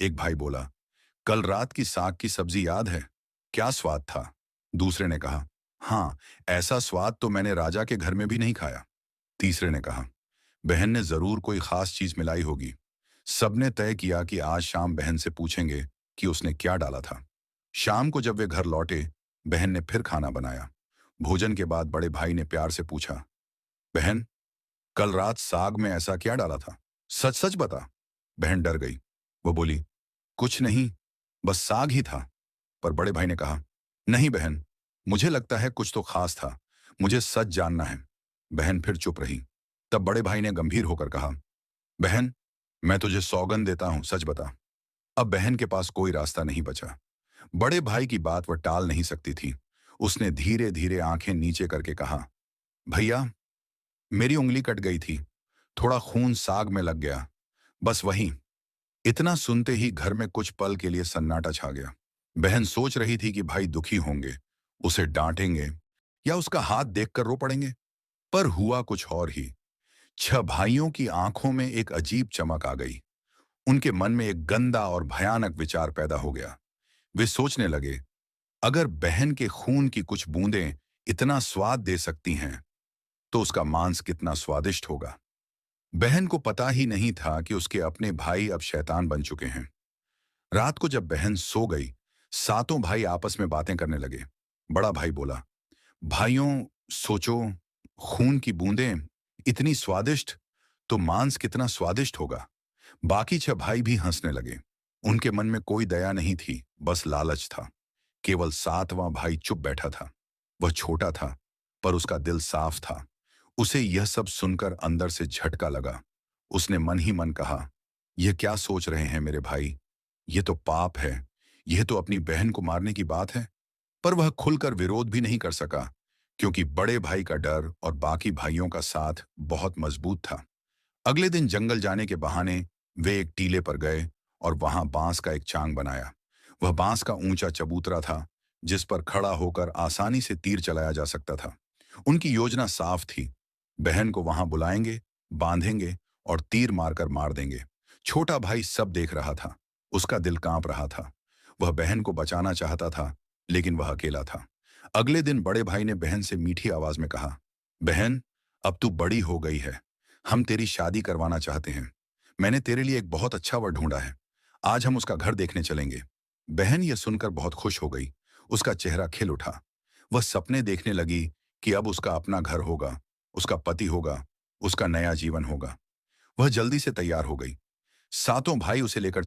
एक भाई बोला, कल रात की साग की सब्जी याद है? क्या स्वाद था? दूसरे ने कहा, हाँ, ऐसा स्वाद तो मैंने राजा के घर में भी नहीं खाया। तीसरे ने कहा, बहन ने जरूर कोई खास चीज मिलाई होगी। सबने तय किया कि आज शाम बहन से पूछेंगे कि उसने क्या डाला था। शाम को जब वे घर लौटे, बहन ने फिर खाना बनाया। भोजन के बाद बड़े भाई ने प्यार से पूछा, बहन, कल रात साग में ऐसा क्या डाला था? सच सच बता। बहन डर गई। वो बोली, कुछ नहीं, बस साग ही था। पर बड़े भाई ने कहा, नहीं बहन, मुझे लगता है कुछ तो खास था। मुझे सच जानना है। बहन फिर चुप रही। तब बड़े भाई ने गंभीर होकर कहा, बहन, मैं तुझे सौगंध देता हूं, सच बता। अब बहन के पास कोई रास्ता नहीं बचा। बड़े भाई की बात वह टाल नहीं सकती थी। उसने धीरे धीरे आंखें नीचे करके कहा, भैया, मेरी उंगली कट गई थी। थोड़ा खून साग में लग गया, बस वही। इतना सुनते ही घर में कुछ पल के लिए सन्नाटा छा गया। बहन सोच रही थी कि भाई दुखी होंगे, उसे डांटेंगे या उसका हाथ देखकर रो पड़ेंगे। पर हुआ कुछ और ही। छह भाइयों की आंखों में एक अजीब चमक आ गई। उनके मन में एक गंदा और भयानक विचार पैदा हो गया। वे सोचने लगे, अगर बहन के खून की कुछ बूंदें इतना स्वाद दे सकती हैं, तो उसका मांस कितना स्वादिष्ट होगा। बहन को पता ही नहीं था कि उसके अपने भाई अब शैतान बन चुके हैं। रात को जब बहन सो गई, सातों भाई आपस में बातें करने लगे। बड़ा भाई बोला, भाइयों, सोचो, खून की बूंदें इतनी स्वादिष्ट, तो मांस कितना स्वादिष्ट होगा। बाकी छह भाई भी हंसने लगे। उनके मन में कोई दया नहीं थी, बस लालच था। केवल सातवां भाई चुप बैठा था। वह छोटा था, पर उसका दिल साफ था। उसे यह सब सुनकर अंदर से झटका लगा। उसने मन ही मन कहा, यह क्या सोच रहे हैं मेरे भाई? यह तो पाप है। यह तो अपनी बहन को मारने की बात है। पर वह खुलकर विरोध भी नहीं कर सका, क्योंकि बड़े भाई का डर और बाकी भाइयों का साथ बहुत मजबूत था। अगले दिन जंगल जाने के बहाने वे एक टीले पर गए और वहां बांस का एक चांग बनाया। वह बांस का ऊंचा चबूतरा था, जिस पर खड़ा होकर आसानी से तीर चलाया जा सकता था। उनकी योजना साफ थी। बहन को वहां बुलाएंगे, बांधेंगे और तीर मारकर मार देंगे। छोटा भाई सब देख रहा था। उसका दिल कांप रहा था। वह बहन को बचाना चाहता था, लेकिन वह अकेला था। अगले दिन बड़े भाई ने बहन से मीठी आवाज में कहा, बहन, अब तू बड़ी हो गई है। हम तेरी शादी करवाना चाहते हैं। मैंने तेरे लिए एक बहुत अच्छा वर ढूंढा है। आज हम उसका घर देखने चलेंगे। बहन यह सुनकर बहुत खुश हो गई। उसका चेहरा खिल उठा। वह सपने देखने लगी कि अब उसका अपना घर होगा, उसका पति होगा, उसका नया जीवन होगा। वह जल्दी से तैयार हो गई। सातों भाई उसे लेकर